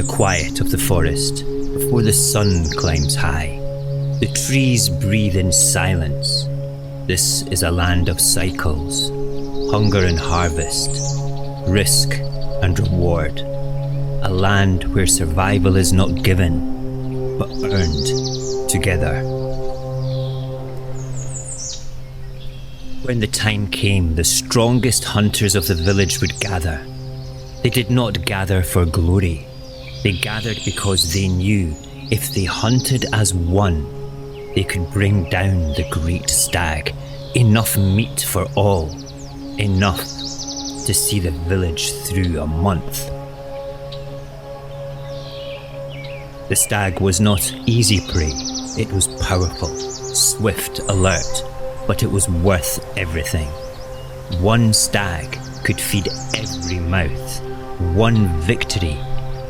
the quiet of the forest, before the sun climbs high, the trees breathe in silence. This is a land of cycles, hunger and harvest, risk and reward. A land where survival is not given, but earned together. When the time came, the strongest hunters of the village would gather. They did not gather for glory. They gathered because they knew if they hunted as one, they could bring down the great stag. Enough meat for all. Enough to see the village through a month. The stag was not easy prey. It was powerful, swift, alert, but it was worth everything. One stag could feed every mouth. One victory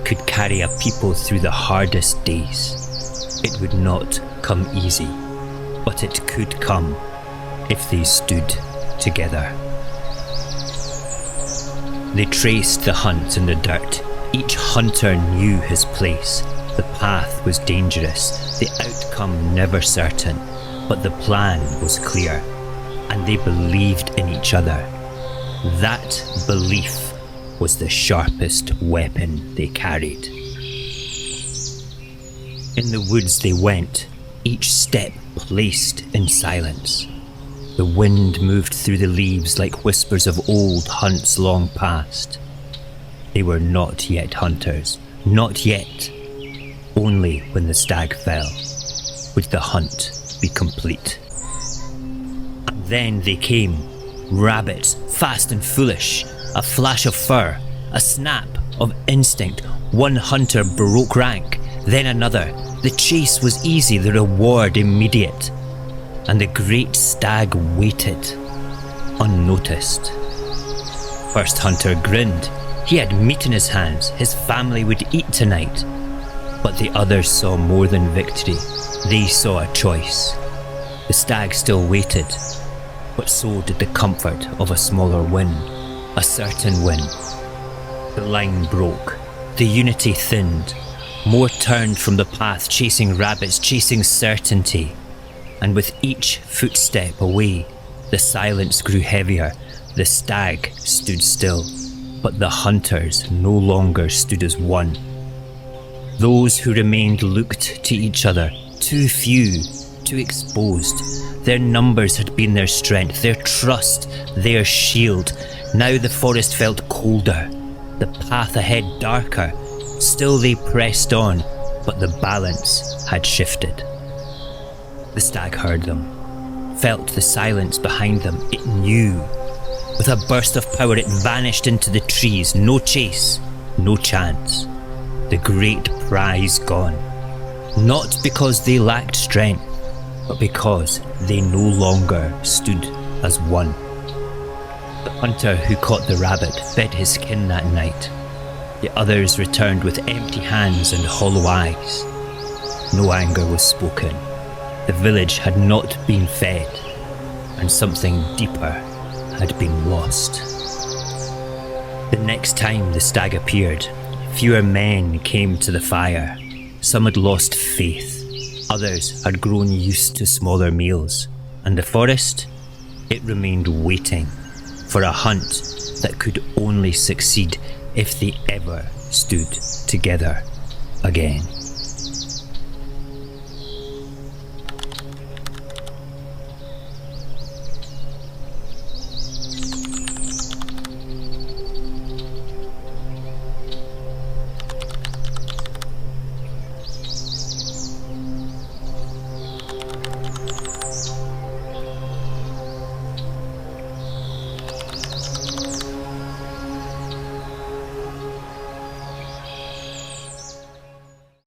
could carry a people through the hardest days. It would not come easy, but it could come if they stood together. They traced the hunt in the dirt. Each hunter knew his place. The path was dangerous, the outcome never certain, but the plan was clear, and they believed in each other. That belief was the sharpest weapon they carried. In the woods they went, each step placed in silence. The wind moved through the leaves like whispers of old hunts long past. They were not yet hunters, not yet. Only when the stag fell would the hunt be complete. And then they came, rabbits, fast and foolish, a flash of fur, a snap of instinct. One hunter broke rank, then another. The chase was easy, the reward immediate. And the great stag waited, unnoticed. First hunter grinned. He had meat in his hands. His family would eat tonight. But the others saw more than victory. They saw a choice. The stag still waited, but so did the comfort of a smaller win, a certain win. The line broke. The unity thinned. More turned from the path, chasing rabbits, chasing certainty. And with each footstep away, the silence grew heavier. The stag stood still, but the hunters no longer stood as one. Those who remained looked to each other, too few, too exposed. Their numbers had been their strength, their trust, their shield. Now the forest felt colder, the path ahead darker. Still they pressed on, but the balance had shifted. The stag heard them, felt the silence behind them. It knew. With a burst of power it vanished into the trees. No chase, no chance. The great prize gone. Not because they lacked strength, but because they no longer stood as one. The hunter who caught the rabbit fed his kin that night. The others returned with empty hands and hollow eyes. No anger was spoken. The village had not been fed, and something deeper had been lost. The next time the stag appeared, fewer men came to the fire. Some had lost faith. Others had grown used to smaller meals. And the forest? It remained waiting for a hunt that could only succeed if they ever stood together again.